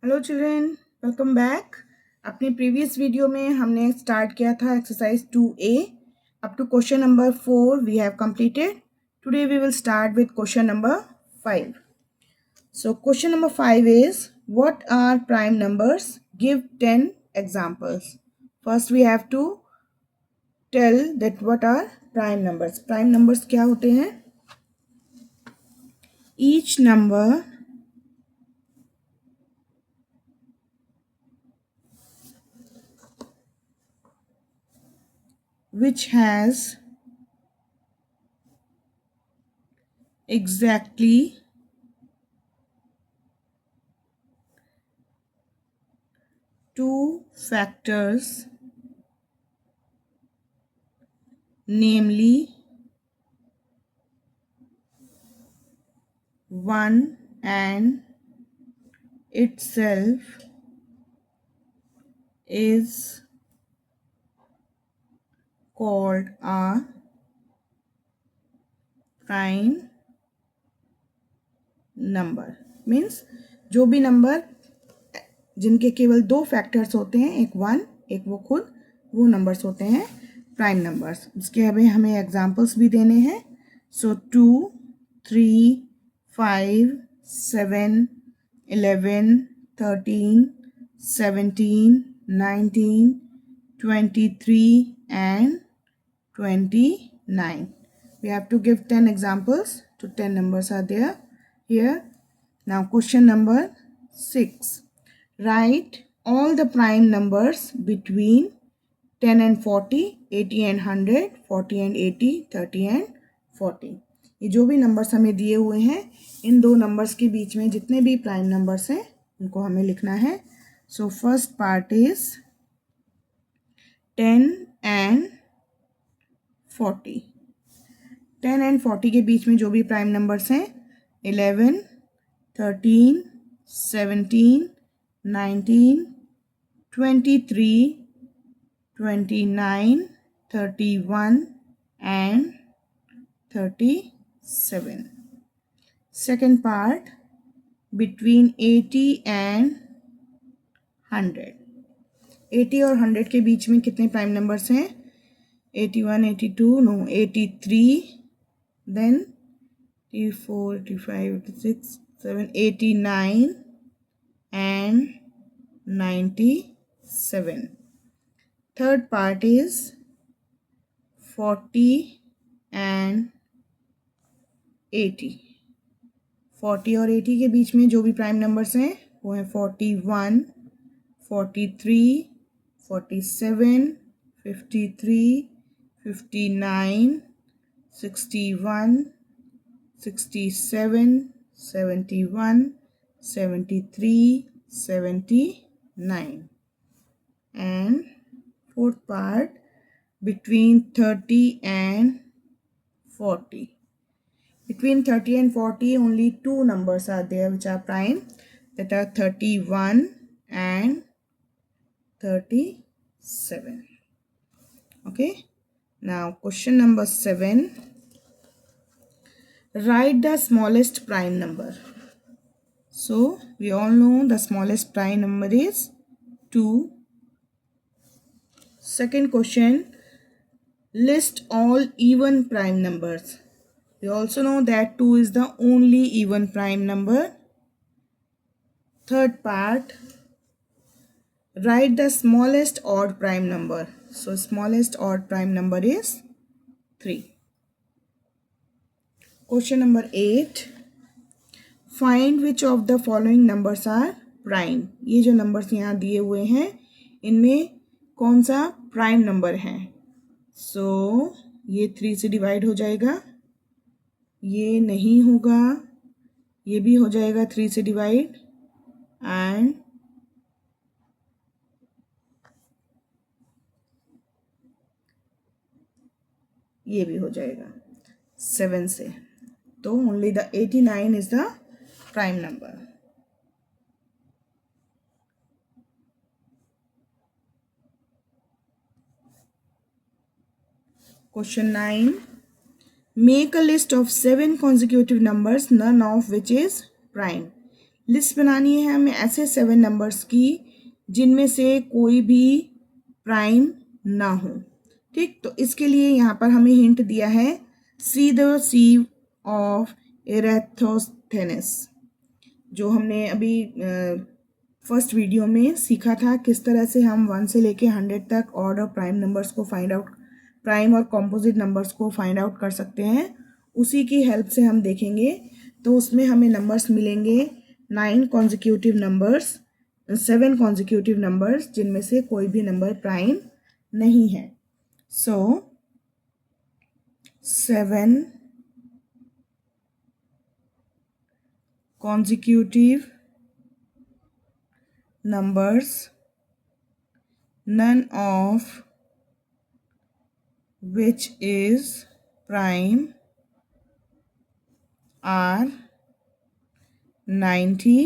Hello children, welcome back. अपने previous video में हमने स्टार्ट किया था exercise 2A up to question number 4 we have completed. Today we will start with question number 5। So question number 5 is what are prime numbers, give 10 examples. First we have to tell that what are prime numbers. Prime numbers क्या होते हैं? Each number which has exactly two factors, namely 1 and itself, is called a prime number. Means जो भी number जिनके केवल दो factors होते हैं, एक वन एक वो खुद, वो नंबर्स होते हैं प्राइम नंबर्स। इसके हमें एग्जांपल्स भी देने हैं। सो 2, 3, 5, 7, 11, 13, 17, 19, 23 and 29. We have to give 10 examples. So 10 numbers are there here. Now question number 6. Write all the prime numbers between 10 and 40, 80 and 100, 40 and 80, 30 and 40. ये जो भी नंबर्स हमें दिए हुए हैं, इन दो नंबर्स के बीच में जितने भी प्राइम नंबर्स हैं उनको हमें लिखना है। So first part is 10 and 40। 10 and 40 के बीच में जो भी प्राइम नंबर्स हैं 11, 13, 17, 19, 23, 29, 31 and 37. Second part, between 80 and 100। 80 और 100 के बीच में कितने प्राइम नंबर्स हैं? 81, 82, no, 83, then 84, 85, 86, 7, 89 and 97. Third part is 40 and 80। 40 और 80 के बीच में जो भी प्राइम नंबर्स हैं वो हैं 41, 43, 47, 53, 59, 61, 67, 71, 73, 79. And fourth part, between 30 and 40. Between 30 and 40, only two numbers are there which are prime, that are 31 and 37. Okay. Now question number 7. Write the smallest prime number. So we all know the smallest prime number is 2. Second question, list all even prime numbers. We also know that 2 is the only even prime number. Third part, write the smallest odd prime number. So smallest odd prime number is 3. Question number 8. Find which of the following numbers are prime. ये जो numbers यहाँ दिए हुए हैं इनमें कौन सा prime number है? So ये 3 से divide हो जाएगा, ये नहीं होगा, ये भी हो जाएगा 3 से divide, and ये भी हो जाएगा 7 से। तो only the 89 is the prime number. Question 9. Make a list of 7 consecutive numbers, none of which is prime. List बनानी है हमें ऐसे 7 नंबर्स की जिनमें से कोई भी प्राइम ना हो। ठीक, तो इसके लिए यहाँ पर हमें हिंट दिया है सी द सीव ऑफ एरेथोस्थेनेस, जो हमने अभी फर्स्ट वीडियो में सीखा था किस तरह से हम 1 से लेके 100 तक ऑड और प्राइम नंबर्स को फाइंड आउट, प्राइम और कॉम्पोजिट नंबर्स को फाइंड आउट कर सकते हैं। उसी की हेल्प से हम देखेंगे। तो उसमें हमें नंबर्स मिलेंगे 9 कॉन्जिक्यूटिव नंबर्स, 7 कॉन्जिक्यूटिव नंबर्स जिनमें से कोई भी नंबर प्राइम नहीं है। सो 7 consecutive numbers, none of which is prime, are 90,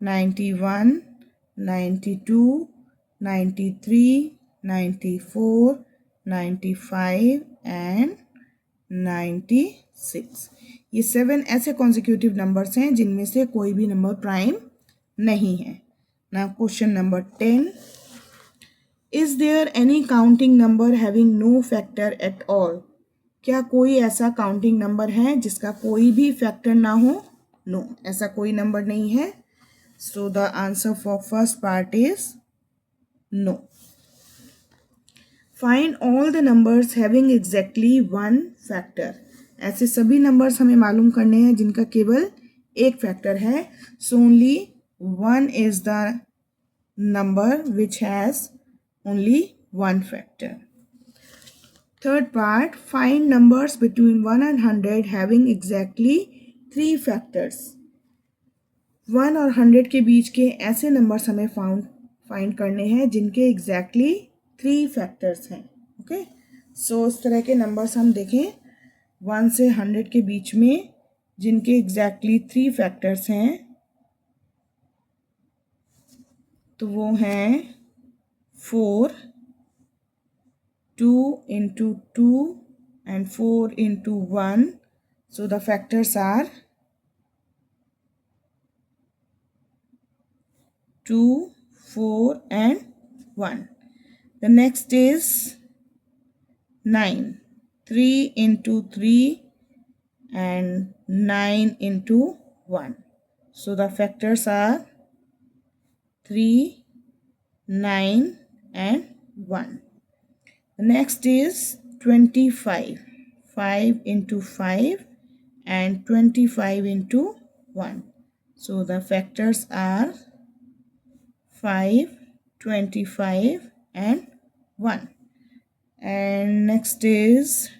91, 92, 93, 94, 95 and 96। ये 7 ऐसे कॉन्जिक्यूटिव नंबर्स हैं जिनमें से कोई भी नंबर प्राइम नहीं है। Now question number 10, is there any counting number having no factor at all? क्या कोई ऐसा काउंटिंग नंबर है जिसका कोई भी फैक्टर ना हो? नो, ऐसा कोई नंबर नहीं है। So the answer for first part is no. Find all the numbers having exactly 1 factor. ऐसे सभी नंबर्स हमें मालूम करने हैं जिनका केवल एक फैक्टर है। So only 1 is the number which has only 1 factor. Third part, find numbers between 1 and 100 having exactly 3 factors. 1 और 100 के बीच के ऐसे नंबर्स हमें फाइंड करने हैं जिनके एग्जैक्टली 3 फैक्टर्स हैं। ओके, सो इस तरह के नंबर्स हम देखें 1 से 100 के बीच में जिनके एग्जैक्टली 3 फैक्टर्स हैं, तो वो हैं 4, 2 into 2 and 4 into 1. So the factors are 2, 4 and 1. The next is 9, 3 into 3 and 9 into 1. So the factors are 3, 9 and 1. The next is 25, 5 into 5 and 25 into 1. So the factors are 5, 25 and 1. And next is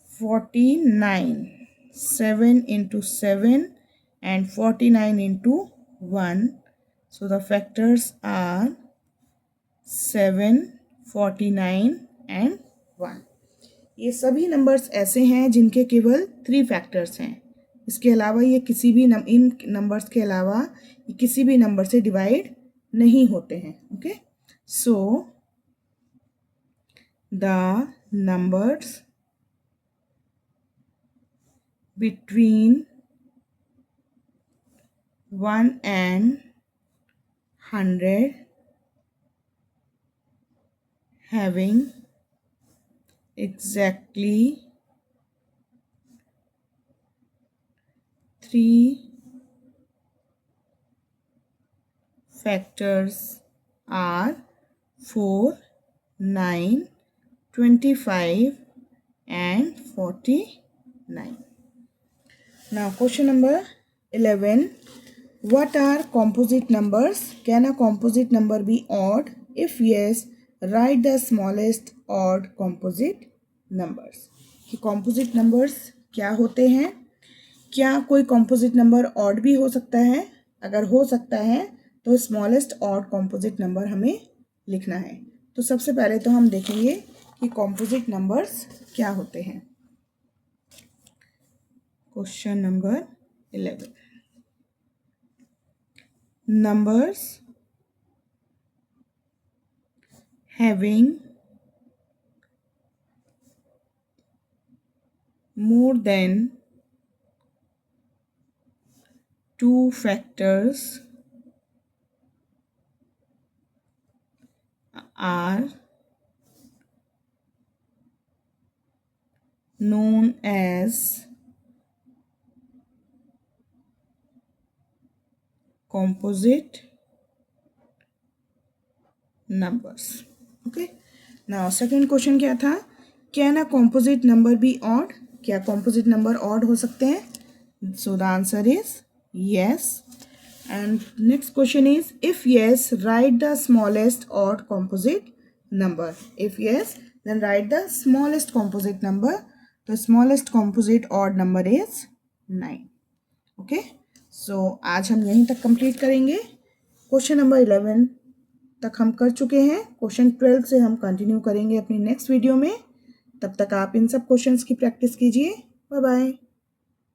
49, 7 into 7 and 49 into 1. So the factors are 7, 49 and 1। ये सभी numbers ऐसे हैं जिनके केवल 3 factors हैं। इसके अलावा ये किसी भी इन नंबर्स के अलावा ये किसी भी नंबर से डिवाइड नहीं होते हैं। Okay, so the numbers between 1 and 100 having exactly 3 factors are 4, 9, 25 and 49. Now question number 11, what are composite numbers? Can a composite number be odd? If yes, write the smallest odd composite numbers. कि composite numbers क्या होते हैं? क्या कोई composite number odd भी हो सकता है? अगर हो सकता है तो smallest odd composite number हमें लिखना है। तो सबसे पहले तो हम देखेंगे कि composite numbers क्या होते हैं। Question number 11. Numbers having more than two factors are known as composite numbers. Okay. Now second question क्या था? Can a composite number be odd? क्या composite number odd हो सकते हैं? So the answer is yes. And next question is, if yes, write the smallest odd composite number. If yes, then write the smallest composite number. The smallest composite odd number is 9. Okay, सो आज हम यहीं तक complete करेंगे. Question number 11 तक हम कर चुके हैं. क्वेश्चन 12 से हम कंटिन्यू करेंगे अपनी नेक्स्ट वीडियो में. तब तक आप इन सब क्वेश्चंस की प्रैक्टिस कीजिए. Bye bye.